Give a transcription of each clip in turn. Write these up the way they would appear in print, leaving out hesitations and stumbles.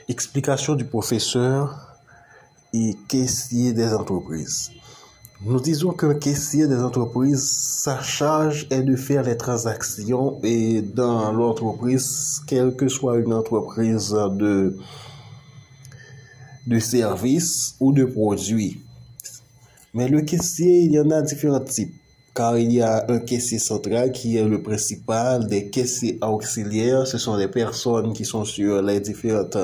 Explication du professeur et caissier des entreprises. Nous disons qu'un caissier des entreprises, sa charge est de faire les transactions et dans l'entreprise, quelle que soit une entreprise de services ou de produits. Mais le caissier, il y en a différents types, car il y a un caissier central qui est le principal, des caissiers auxiliaires, ce sont les personnes qui sont sur les différentes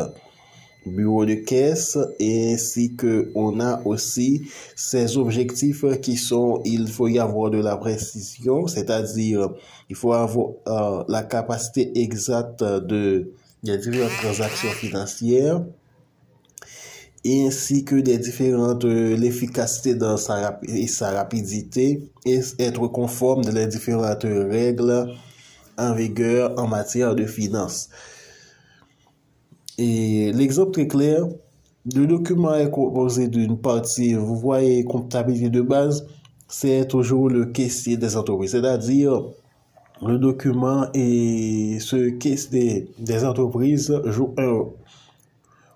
bureaux de caisse, ainsi que on a aussi ces objectifs qui sont, il faut y avoir de la précision, c'est-à-dire il faut avoir la capacité exacte des différentes transactions financières, ainsi que des différentes l'efficacité dans sa rapidité et être conforme de les différentes règles en vigueur en matière de finances. Et l'exemple très clair, le document est composé d'une partie, vous voyez, comptabilité de base, c'est toujours le caissier des entreprises, c'est-à-dire le document et ce caissier des entreprises joue un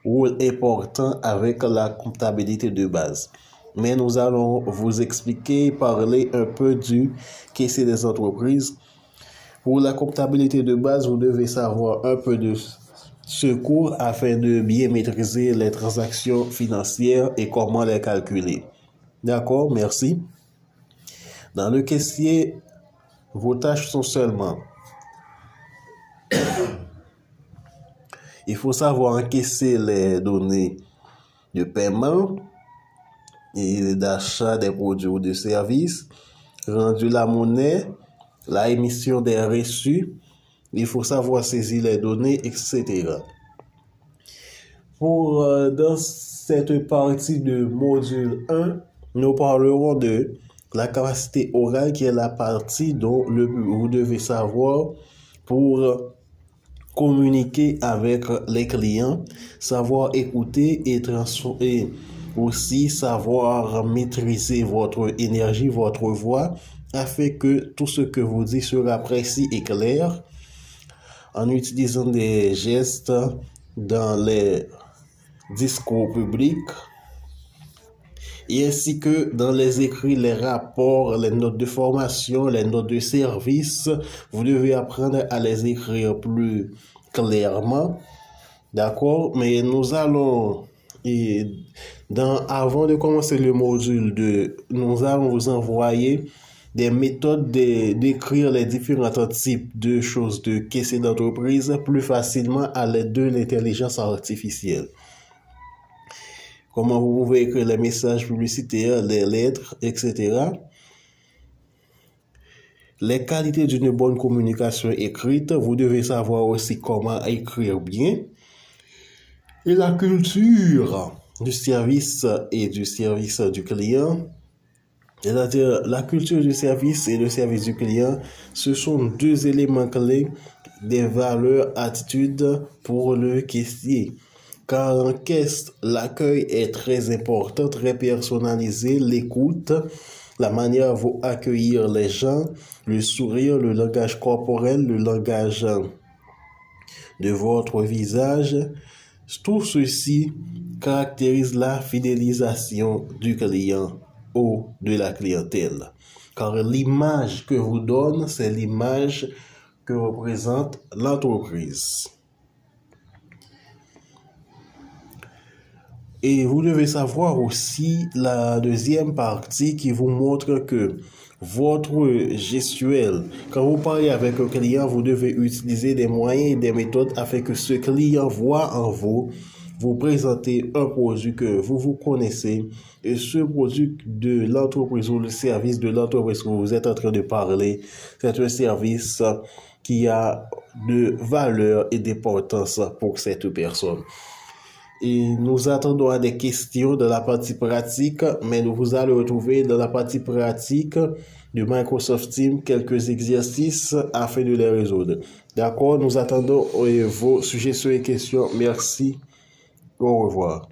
rôle important avec la comptabilité de base. Mais nous allons vous expliquer, parler un peu du caissier des entreprises. Pour la comptabilité de base, vous devez savoir un peu de secours afin de bien maîtriser les transactions financières et comment les calculer. D'accord, merci. Dans le caissier, vos tâches sont seulement il faut savoir encaisser les données de paiement et d'achat des produits ou de services, rendu la monnaie, la émission des reçus, il faut savoir saisir les données, etc. Dans cette partie de module 1, nous parlerons de la capacité orale qui est la partie dont vous devez savoir pour communiquer avec les clients, savoir écouter et aussi savoir maîtriser votre énergie, votre voix, afin que tout ce que vous dites sera précis et clair, en utilisant des gestes dans les discours publics, et ainsi que dans les écrits, les rapports, les notes de formation, les notes de service. Vous devez apprendre à les écrire plus clairement. D'accord? Mais nous allons, avant de commencer le module 2, nous allons vous envoyer des méthodes d'écrire les différents types de choses de caissier d'entreprise plus facilement à l'aide de l'intelligence artificielle. Comment vous pouvez écrire les messages publicitaires, les lettres, etc. Les qualités d'une bonne communication écrite, vous devez savoir aussi comment écrire bien. Et la culture du service et du service du client, c'est-à-dire la culture du service et le service du client, ce sont deux éléments clés des valeurs, attitudes pour le caissier. Car en caisse, l'accueil est très important, très personnalisé, l'écoute, la manière vous accueillir les gens, le sourire, le langage corporel, le langage de votre visage, tout ceci caractérise la fidélisation du client ou de la clientèle. Car l'image que vous donne, c'est l'image que représente l'entreprise. Et vous devez savoir aussi la deuxième partie qui vous montre que votre gestuelle, quand vous parlez avec un client, vous devez utiliser des moyens et des méthodes afin que ce client voit en vous, vous présenter un produit que vous connaissez et ce produit de l'entreprise ou le service de l'entreprise que vous êtes en train de parler, c'est un service qui a de valeur et d'importance pour cette personne. Et nous attendons à des questions de la partie pratique, mais nous vous allez retrouver dans la partie pratique de Microsoft Teams quelques exercices afin de les résoudre. D'accord, nous attendons vos suggestions et questions. Merci. Au revoir.